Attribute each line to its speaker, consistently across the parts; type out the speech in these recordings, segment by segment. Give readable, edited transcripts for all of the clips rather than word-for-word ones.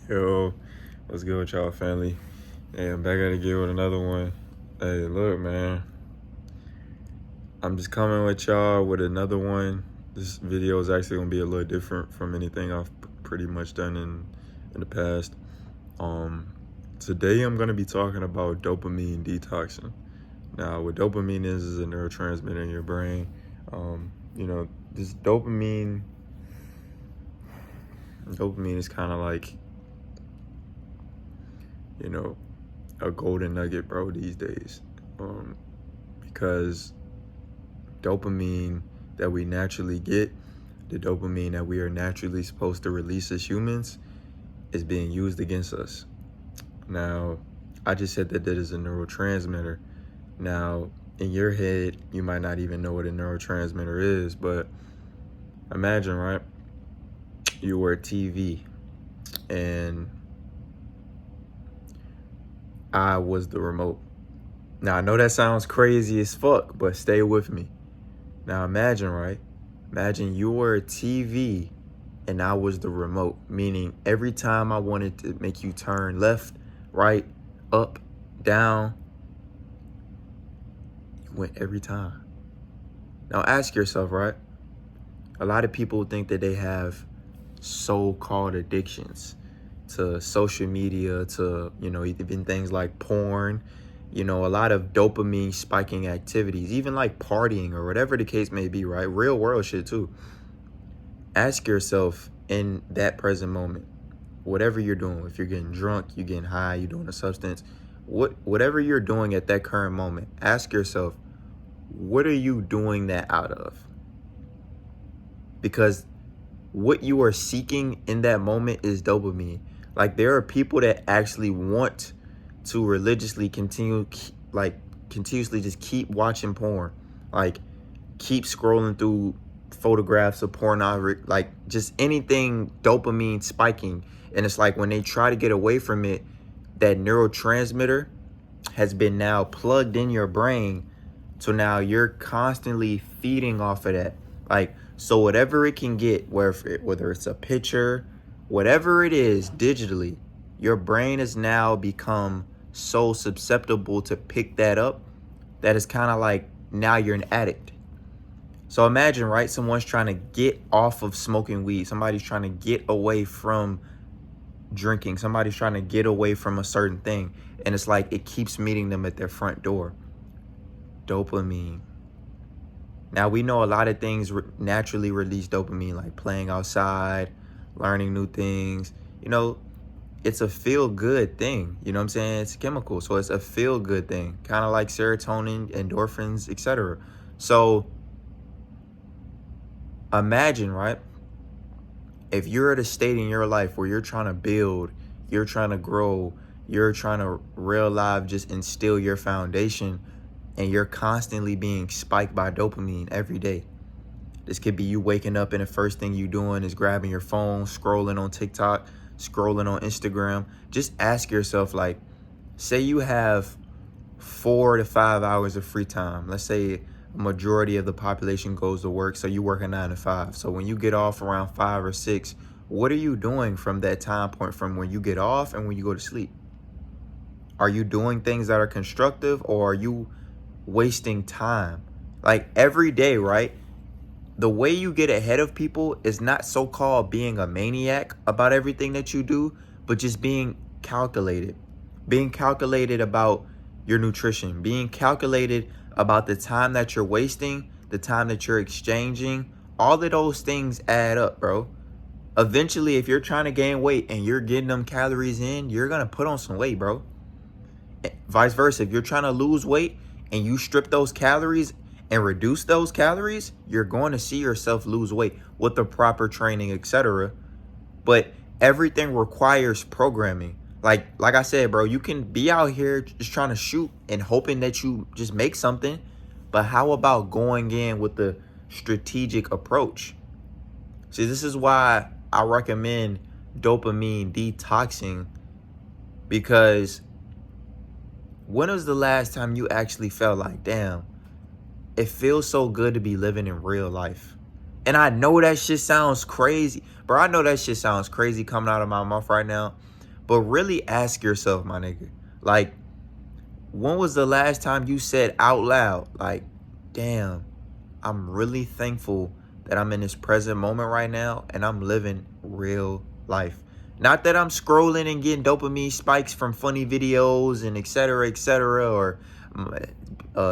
Speaker 1: Yo, what's good with y'all, family? Hey, I'm back at it again with another one. Hey, look, man, I'm just coming with y'all with another one. This video is actually gonna be a little different from anything I've pretty much done in the past. Um, Today I'm gonna be talking about dopamine detoxing. Now, what dopamine is a neurotransmitter in your brain. This dopamine is kind of like, you know, a golden nugget, bro, these days. Because dopamine that we naturally get, the dopamine that we are naturally supposed to release as humans, is being used against us. Now, I just said that is a neurotransmitter. Now, in your head, you might not even know what a neurotransmitter is, but imagine, right? You were a TV and I was the remote. Now, I know that sounds crazy as fuck, but stay with me. Now, imagine, right? Imagine you were a TV and I was the remote, meaning every time I wanted to make you turn left, right, up, down, you went every time. Now, ask yourself, right? A lot of people think that they have so-called addictions to social media, to, even things like porn, a lot of dopamine spiking activities, even like partying or whatever the case may be, right? Real world shit too. Ask yourself in that present moment, whatever you're doing, if you're getting drunk, you're getting high, you're doing a substance, whatever you're doing at that current moment, ask yourself, what are you doing that out of? Because what you are seeking in that moment is dopamine. Like, there are people that actually want to religiously continuously just keep watching porn, like keep scrolling through photographs of pornography, like just anything dopamine spiking. And it's like when they try to get away from it, that neurotransmitter has been now plugged in your brain. So now you're constantly feeding off of that. Like, so whatever it can get, whether it's a picture, whatever it is digitally, your brain has now become so susceptible to pick that up that it's kind of like now you're an addict. So imagine, right? Someone's trying to get off of smoking weed. Somebody's trying to get away from drinking. Somebody's trying to get away from a certain thing. And it's like it keeps meeting them at their front door. Dopamine. Now, we know a lot of things naturally release dopamine, like playing outside, learning new things. It's a feel-good thing. You know what I'm saying? It's chemical, so it's a feel-good thing. Kind of like serotonin, endorphins, etc. So imagine, right? If you're at a state in your life where you're trying to build, you're trying to grow, you're trying to real life just instill your foundation, and you're constantly being spiked by dopamine every day. This could be you waking up and the first thing you doing is grabbing your phone, scrolling on TikTok, scrolling on Instagram. Just ask yourself, like, say you have 4 to 5 hours of free time. Let's say a majority of the population goes to work, so you work a 9 to 5. So when you get off around 5 or 6, what are you doing from that time point, from when you get off and when you go to sleep? Are you doing things that are constructive, or are you wasting time? Like, every day, right? The way you get ahead of people is not so-called being a maniac about everything that you do, but just being calculated about your nutrition, being calculated about the time that you're wasting, the time that you're exchanging. All of those things add up, bro. Eventually, if you're trying to gain weight and you're getting them calories in, you're going to put on some weight, bro. Vice versa, if you're trying to lose weight and you strip those calories and reduce those calories, you're going to see yourself lose weight with the proper training, etc. But everything requires programming. Like I said, bro, you can be out here just trying to shoot and hoping that you just make something. But how about going in with the strategic approach? See, this is why I recommend dopamine detoxing, because when was the last time you actually felt like, damn, it feels so good to be living in real life? And I know that shit sounds crazy, bro. I know that shit sounds crazy coming out of my mouth right now. But really ask yourself, my nigga, like, when was the last time you said out loud, like, damn, I'm really thankful that I'm in this present moment right now and I'm living real life. Not that I'm scrolling and getting dopamine spikes from funny videos and et cetera, or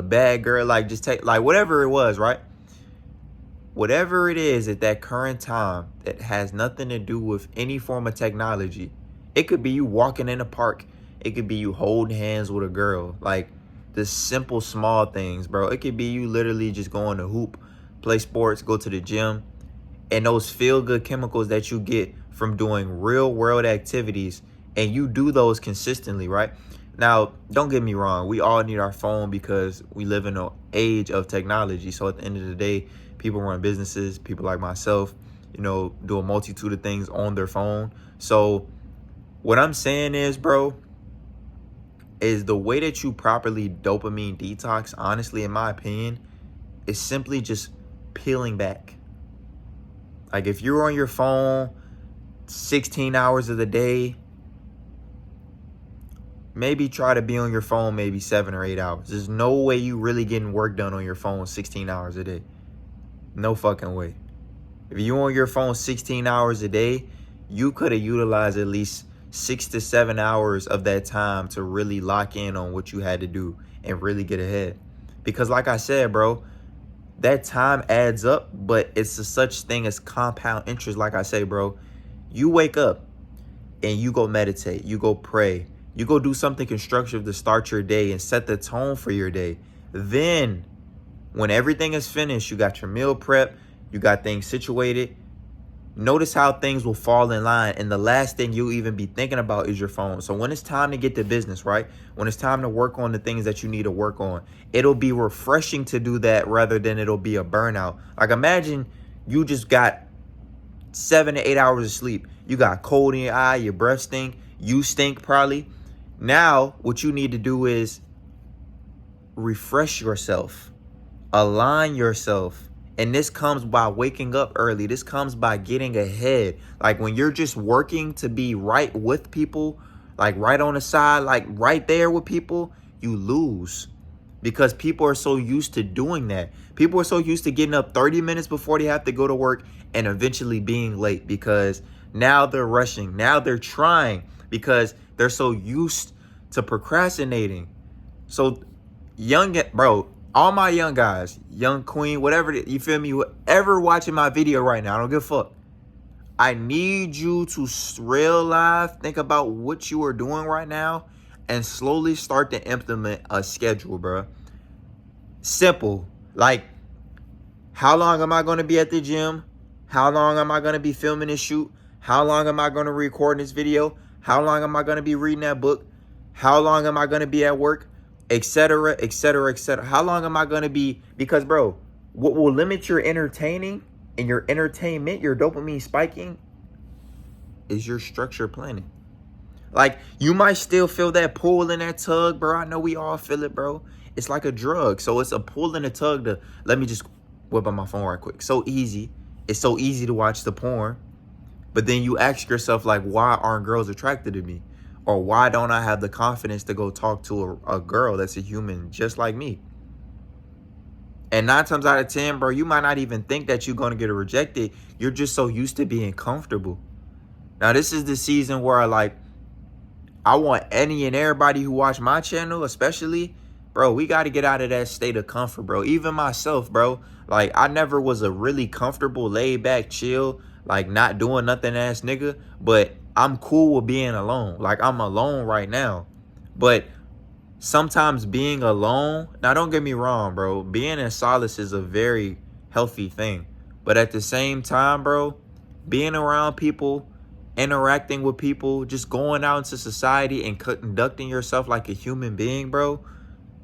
Speaker 1: bad girl, like just take, like whatever it was, right? Whatever it is at that current time that has nothing to do with any form of technology. It could be you walking in the park. It could be you holding hands with a girl. Like the simple small things, bro. It could be you literally just going to hoop, play sports, go to the gym. And those feel-good chemicals that you get from doing real-world activities, and you do those consistently, right? Now, don't get me wrong. We all need our phone because we live in an age of technology. So at the end of the day, people run businesses, people like myself, you know, do a multitude of things on their phone. So what I'm saying is, bro, is the way that you properly dopamine detox, honestly, in my opinion, is simply just peeling back. Like if you're on your phone 16 hours of the day, maybe try to be on your phone maybe 7 or 8 hours. There's no way you really getting work done on your phone 16 hours a day. No fucking way. If you on your phone 16 hours a day, you could have utilized at least 6 to 7 hours of that time to really lock in on what you had to do and really get ahead. Because like I said, bro, that time adds up, but it's a such thing as compound interest. Like I say, bro, you wake up and you go meditate, you go pray, you go do something constructive to start your day and set the tone for your day. Then when everything is finished, you got your meal prep, you got things situated. Notice how things will fall in line. And the last thing you'll even be thinking about is your phone. So when it's time to get to business, right? When it's time to work on the things that you need to work on, it'll be refreshing to do that rather than it'll be a burnout. Like imagine you just got 7 to 8 hours of sleep. You got cold in your eye, your breath stink, you stink probably. Now what you need to do is refresh yourself, align yourself. And this comes by waking up early. This comes by getting ahead. Like when you're just working to be right with people, like right on the side, like right there with people, you lose. Because people are so used to doing that. People are so used to getting up 30 minutes before they have to go to work and eventually being late because now they're rushing. Now they're trying because they're so used to procrastinating. So bro, all my young guys, young queen, whatever, you feel me? Whoever watching my video right now, I don't give a fuck. I need you to real life think about what you are doing right now and slowly start to implement a schedule, bro. Simple. Like, how long am I going to be at the gym? How long am I going to be filming this shoot? How long am I going to record this video? How long am I going to be reading that book? How long am I going to be at work? Etc, etc, etc. How long am I going to be? Because, bro, what will limit your entertaining and your entertainment, your dopamine spiking, is your structure planning. Like, you might still feel that pull and that tug, bro. I know we all feel it, bro. It's like a drug. So it's a pull and a tug to, let me just whip on my phone right quick. So easy. It's so easy to watch the porn. But then you ask yourself, like, why aren't girls attracted to me? Or why don't I have the confidence to go talk to a girl that's a human just like me? And 9 times out of 10, bro, you might not even think that you're going to get rejected. You're just so used to being comfortable. Now, this is the season where, like, I want any and everybody who watch my channel, especially, bro, we got to get out of that state of comfort, bro. Even myself, bro. Like, I never was a really comfortable, laid back, chill, like, not doing nothing ass nigga. But I'm cool with being alone. Like, I'm alone right now. But sometimes being alone, now don't get me wrong, bro. Being in solace is a very healthy thing. But at the same time, bro, being around people, interacting with people, just going out into society and conducting yourself like a human being, bro,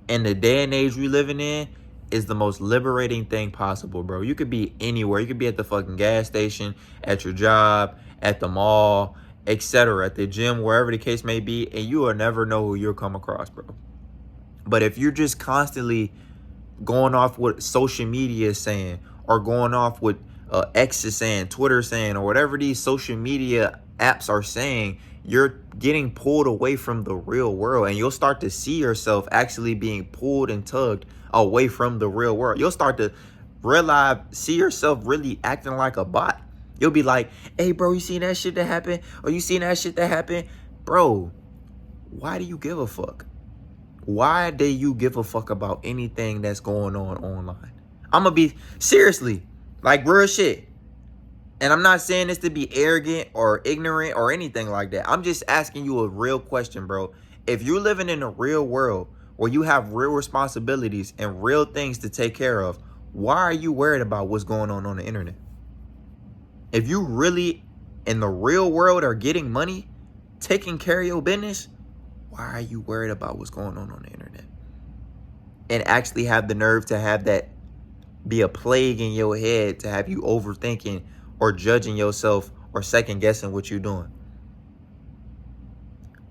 Speaker 1: in the day and age we living in, is the most liberating thing possible, bro. You could be anywhere. You could be at the fucking gas station, at your job, at the mall, etc., at the gym, wherever the case may be, and you will never know who you'll come across, bro. But if you're just constantly going off what social media is saying, or going off what X is saying, Twitter is saying, or whatever these social media apps are saying, you're getting pulled away from the real world, and you'll start to see yourself actually being pulled and tugged away from the real world. You'll start to realize, see yourself really acting like a bot. You'll be like, hey, bro, you seen that shit that happened? Or you seen that shit that happened? Bro, why do you give a fuck? Why do you give a fuck about anything that's going on online? I'm going to be, seriously, like real shit. And I'm not saying this to be arrogant or ignorant or anything like that. I'm just asking you a real question, bro. If you're living in a real world where you have real responsibilities and real things to take care of, why are you worried about what's going on the internet? If you really in the real world are getting money, taking care of your business, why are you worried about what's going on the internet? And actually have the nerve to have that be a plague in your head, to have you overthinking or judging yourself or second guessing what you're doing.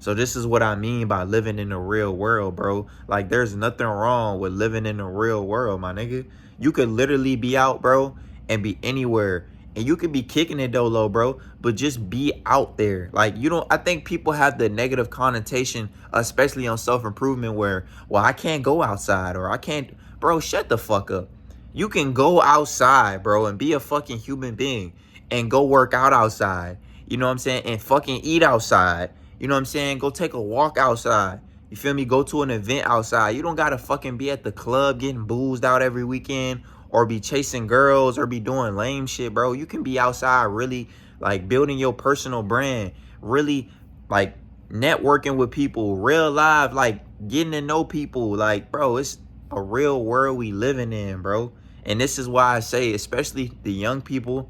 Speaker 1: So this is what I mean by living in the real world, bro. Like, there's nothing wrong with living in the real world, my nigga. You could literally be out, bro, and be anywhere. And you could be kicking it dolo, bro, but just be out there. Like, you don't, I think people have the negative connotation, especially on self-improvement, where, well, I can't go outside, or I can't, bro, shut the fuck up. You can go outside, bro, and be a fucking human being and go work out outside. You know what I'm saying? And fucking eat outside. You know what I'm saying? Go take a walk outside. You feel me? Go to an event outside. You don't gotta fucking be at the club getting boozed out every weekend, or be chasing girls, or be doing lame shit, bro. You can be outside really, like, building your personal brand, really, like, networking with people, real live, like, getting to know people. Like, bro, it's a real world we living in, bro. And this is why I say, especially the young people,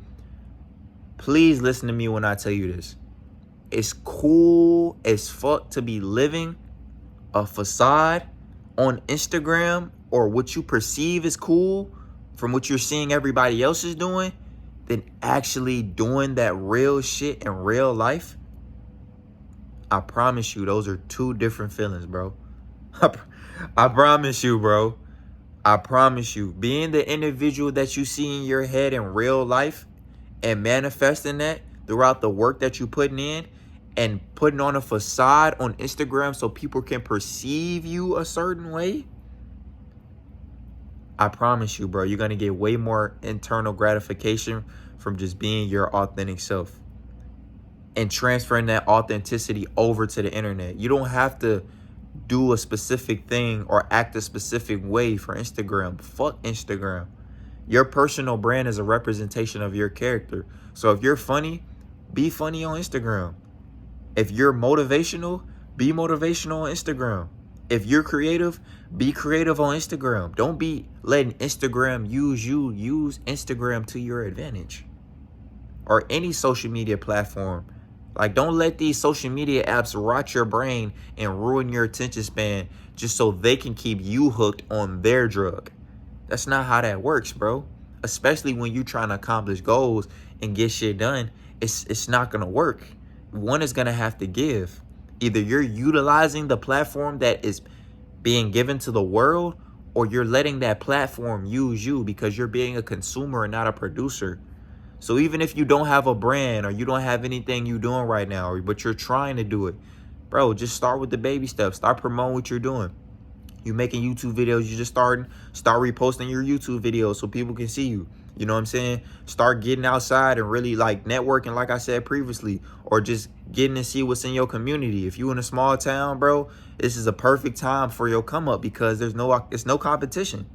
Speaker 1: please listen to me when I tell you this. It's cool as fuck to be living a facade on Instagram, or what you perceive is cool from what you're seeing everybody else is doing, than actually doing that real shit in real life. I promise you, those are two different feelings, bro. I promise you, bro. I promise you. Being the individual that you see in your head in real life and manifesting that throughout the work that you're putting in, and putting on a facade on Instagram so people can perceive you a certain way, I promise you, bro, you're going to get way more internal gratification from just being your authentic self and transferring that authenticity over to the internet. You don't have to do a specific thing or act a specific way for Instagram. Fuck Instagram. Your personal brand is a representation of your character. So if you're funny, be funny on Instagram. If you're motivational, be motivational on Instagram. If you're creative, be creative on Instagram. Don't be letting Instagram use you. Use Instagram to your advantage. Or any social media platform. Like, don't let these social media apps rot your brain and ruin your attention span just so they can keep you hooked on their drug. That's not how that works, bro. Especially when you're trying to accomplish goals and get shit done. It's not going to work. One is going to have to give. Either you're utilizing the platform that is being given to the world, or you're letting that platform use you because you're being a consumer and not a producer. So even if you don't have a brand, or you don't have anything you're doing right now, but you're trying to do it, bro, just start with the baby steps. Start promoting what you're doing. You making YouTube videos, you just start reposting your YouTube videos so people can see you. You know what I'm saying? Start getting outside and really, like, networking, like I said previously, or just getting to see what's in your community. If you in a small town, bro, this is a perfect time for your come up, because it's no competition.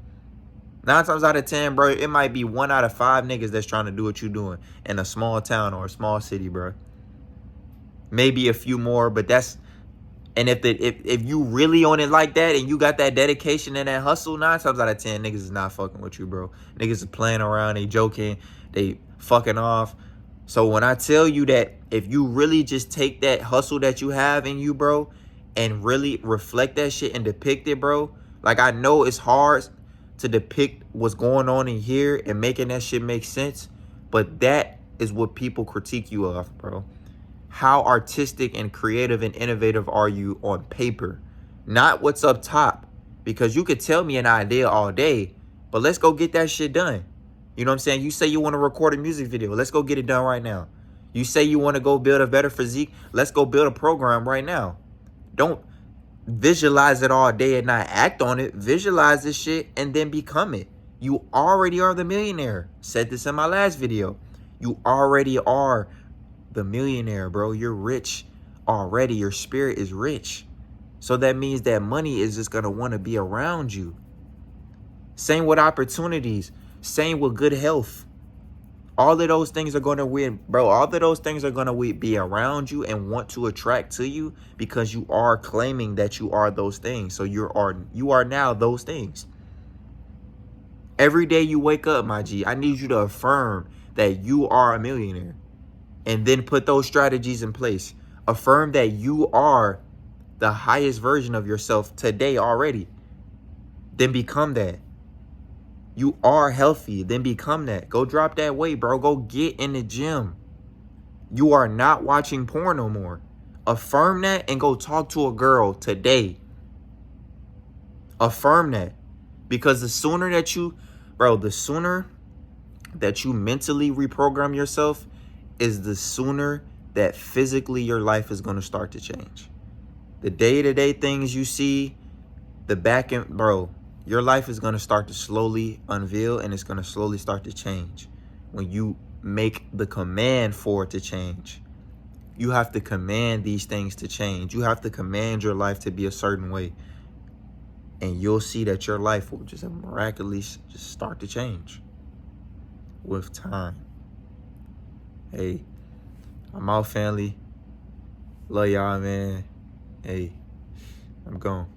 Speaker 1: 9 times out of 10, bro, it might be 1 out of 5 niggas that's trying to do what you're doing in a small town or a small city, bro. Maybe a few more, but that's, and if you really on it like that and you got that dedication and that hustle, 9 times out of 10, niggas is not fucking with you, bro. Niggas is playing around, they joking, they fucking off. So when I tell you that, if you really just take that hustle that you have in you, bro, and really reflect that shit and depict it, bro. Like, I know it's hard to depict what's going on in here and making that shit make sense, but that is what people critique you of, bro. How artistic and creative and innovative are you on paper? Not what's up top. Because you could tell me an idea all day, but let's go get that shit done. You know what I'm saying? You say you want to record a music video. Let's go get it done right now. You say you want to go build a better physique. Let's go build a program right now. Don't visualize it all day and not act on it. Visualize this shit and then become it. You already are the millionaire. Said this in my last video. You already are the millionaire, bro. You're rich already. Your spirit is rich. So that means that money is just going to want to be around you. Same with opportunities. Same with good health. All of those things are going to win, bro. All of those things are going to be around you and want to attract to you because you are claiming that you are those things. So you are now those things. Every day you wake up, my G, I need you to affirm that you are a millionaire and then put those strategies in place. Affirm that you are the highest version of yourself today already. Then become that. You are healthy, then become that. Go drop that weight, bro. Go get in the gym. You are not watching porn no more. Affirm that and go talk to a girl today. Affirm that. Because the sooner that you mentally reprogram yourself is the sooner that physically your life is going to start to change. The day-to-day things you see, the back end, bro, your life is going to start to slowly unveil and it's going to slowly start to change. When you make the command for it to change, you have to command these things to change. You have to command your life to be a certain way. And you'll see that your life will just miraculously just start to change with time. Hey, I'm out, family. Love y'all, man. Hey, I'm gone.